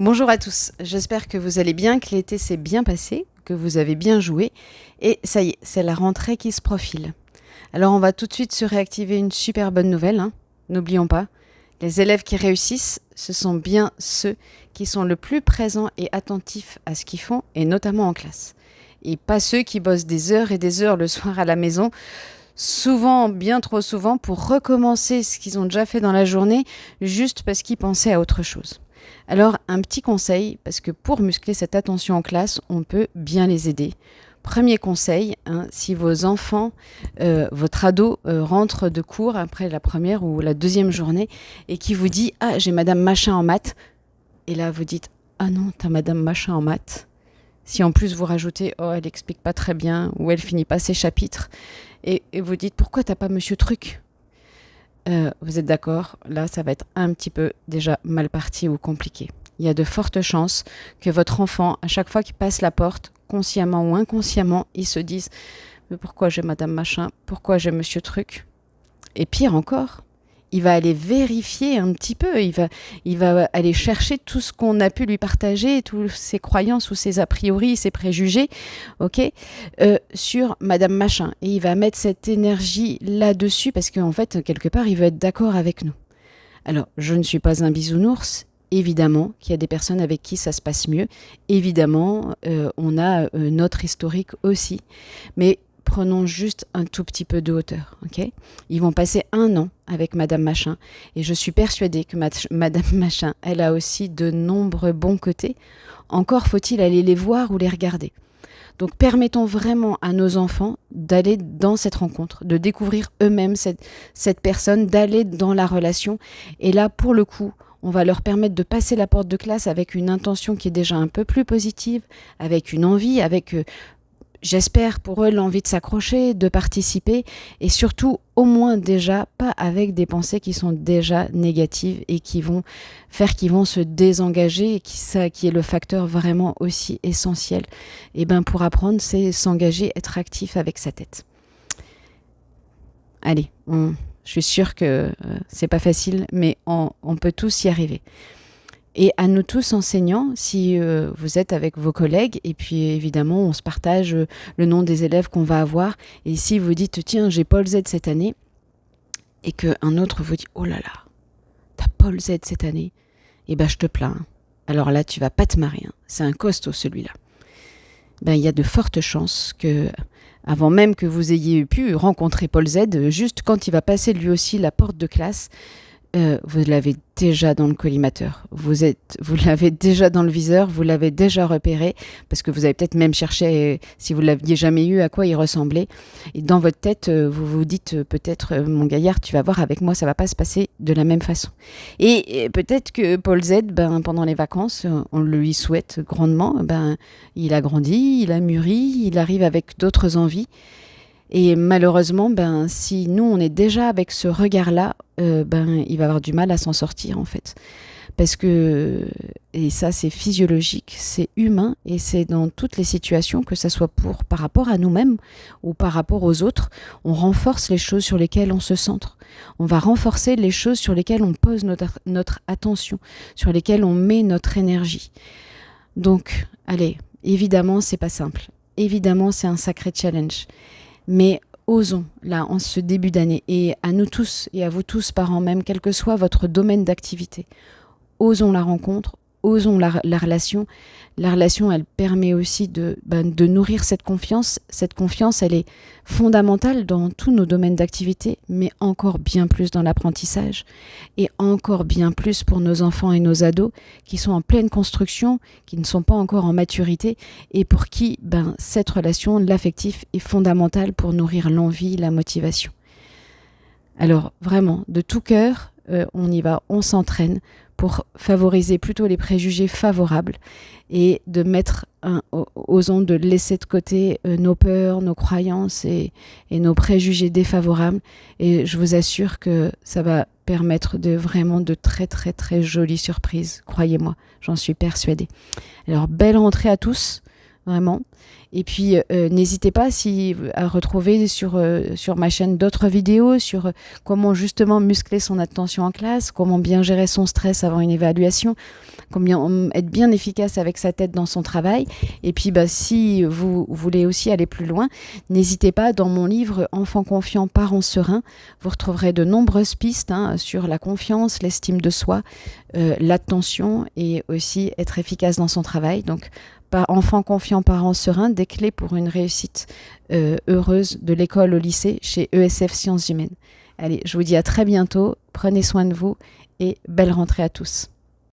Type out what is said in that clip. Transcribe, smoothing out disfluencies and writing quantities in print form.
Bonjour à tous, j'espère que vous allez bien, que l'été s'est bien passé, que vous avez bien joué. Et ça y est, c'est la rentrée qui se profile. Alors on va tout de suite se réactiver une super bonne nouvelle, hein. N'oublions pas, les élèves qui réussissent, ce sont bien ceux qui sont le plus présents et attentifs à ce qu'ils font, et notamment en classe. Et pas ceux qui bossent des heures et des heures le soir à la maison, souvent, bien trop souvent, pour recommencer ce qu'ils ont déjà fait dans la journée, juste parce qu'ils pensaient à autre chose. Alors, un petit conseil, parce que pour muscler cette attention en classe, on peut bien les aider. Premier conseil, hein, si vos enfants, votre ado rentre de cours après la première ou la deuxième journée et qui vous dit « Ah, j'ai Madame Machin en maths », et là vous dites « Ah non, t'as Madame Machin en maths ». Si en plus vous rajoutez « Oh, elle explique pas très bien » ou « Elle finit pas ses chapitres », et vous dites « Pourquoi t'as pas Monsieur Truc ?» Vous êtes d'accord? Là, ça va être un petit peu déjà mal parti ou compliqué. Il y a de fortes chances que votre enfant, à chaque fois qu'il passe la porte, consciemment ou inconsciemment, il se dise « Mais pourquoi j'ai Madame Machin? Pourquoi j'ai Monsieur Truc ?» Et pire encore, il va aller vérifier un petit peu, il va aller chercher tout ce qu'on a pu lui partager, toutes ses croyances ou ses a priori, ses préjugés, ok, sur Madame Machin. Et il va mettre cette énergie là-dessus parce qu'en fait, quelque part, il veut être d'accord avec nous. Alors, je ne suis pas un bisounours. Évidemment qu'il y a des personnes avec qui ça se passe mieux. Évidemment, on a notre historique aussi. Mais prenons juste un tout petit peu de hauteur. Okay, ils vont passer 1 an avec Madame Machin. Et je suis persuadée que Madame Machin, elle a aussi de nombreux bons côtés. Encore faut-il aller les voir ou les regarder. Donc permettons vraiment à nos enfants d'aller dans cette rencontre, de découvrir eux-mêmes cette personne, d'aller dans la relation. Et là, pour le coup, on va leur permettre de passer la porte de classe avec une intention qui est déjà un peu plus positive, avec une envie, avec, j'espère pour eux, l'envie de s'accrocher, de participer, et surtout, au moins déjà, pas avec des pensées qui sont déjà négatives et qui vont faire qu'ils vont se désengager, et qui est le facteur vraiment aussi essentiel. Et ben pour apprendre, c'est s'engager, être actif avec sa tête. Allez, je suis sûre que c'est pas facile, mais on peut tous y arriver. Et à nous tous enseignants, si vous êtes avec vos collègues, et puis évidemment on se partage le nom des élèves qu'on va avoir, et si vous dites tiens j'ai Paul Z cette année, et qu'un autre vous dit oh là là, t'as Paul Z cette année, et ben je te plains. Alors là tu vas pas te marrer, hein. C'est un costaud celui-là. Ben il y a de fortes chances que, avant même que vous ayez pu rencontrer Paul Z, juste quand il va passer lui aussi la porte de classe, vous l'avez déjà dans le collimateur, vous l'avez déjà dans le viseur, vous l'avez déjà repéré, parce que vous avez peut-être même cherché, si vous ne l'aviez jamais eu, à quoi il ressemblait. Et dans votre tête, vous vous dites peut-être, mon gaillard, tu vas voir, avec moi, ça ne va pas se passer de la même façon. Et peut-être que Paul Z, pendant les vacances, on lui souhaite grandement, il a grandi, il a mûri, il arrive avec d'autres envies. Et malheureusement, si nous, on est déjà avec ce regard-là, il va avoir du mal à s'en sortir, en fait. Parce que, et ça, c'est physiologique, c'est humain, et c'est dans toutes les situations, que ça soit par rapport à nous-mêmes ou par rapport aux autres, on renforce les choses sur lesquelles on se centre. On va renforcer les choses sur lesquelles on pose notre attention, sur lesquelles on met notre énergie. Donc, allez, évidemment, c'est pas simple. Évidemment, c'est un sacré challenge. Mais osons, là, en ce début d'année, et à nous tous, et à vous tous, parents même, quel que soit votre domaine d'activité, osons la rencontre, osons la relation. La relation, elle permet aussi de nourrir cette confiance. Cette confiance, elle est fondamentale dans tous nos domaines d'activité, mais encore bien plus dans l'apprentissage, et encore bien plus pour nos enfants et nos ados qui sont en pleine construction, qui ne sont pas encore en maturité, et pour qui cette relation, l'affectif, est fondamentale pour nourrir l'envie, la motivation. Alors vraiment, de tout cœur, on y va, on s'entraîne pour favoriser plutôt les préjugés favorables et de mettre, osons de laisser de côté nos peurs, nos croyances et nos préjugés défavorables. Et je vous assure que ça va permettre vraiment de très très très jolies surprises, croyez-moi, j'en suis persuadée. Alors belle rentrée à tous, vraiment. Et puis, n'hésitez pas à retrouver sur ma chaîne d'autres vidéos sur comment justement muscler son attention en classe, comment bien gérer son stress avant une évaluation, comment être bien efficace avec sa tête dans son travail. Et puis, si vous voulez aussi aller plus loin, n'hésitez pas, dans mon livre Enfants confiants, parents sereins, vous retrouverez de nombreuses pistes sur la confiance, l'estime de soi, l'attention et aussi être efficace dans son travail. Donc, Enfants confiants, parents sereins, des clés pour une réussite heureuse de l'école au lycée chez ESF Sciences Humaines. Allez, je vous dis à très bientôt, prenez soin de vous et belle rentrée à tous.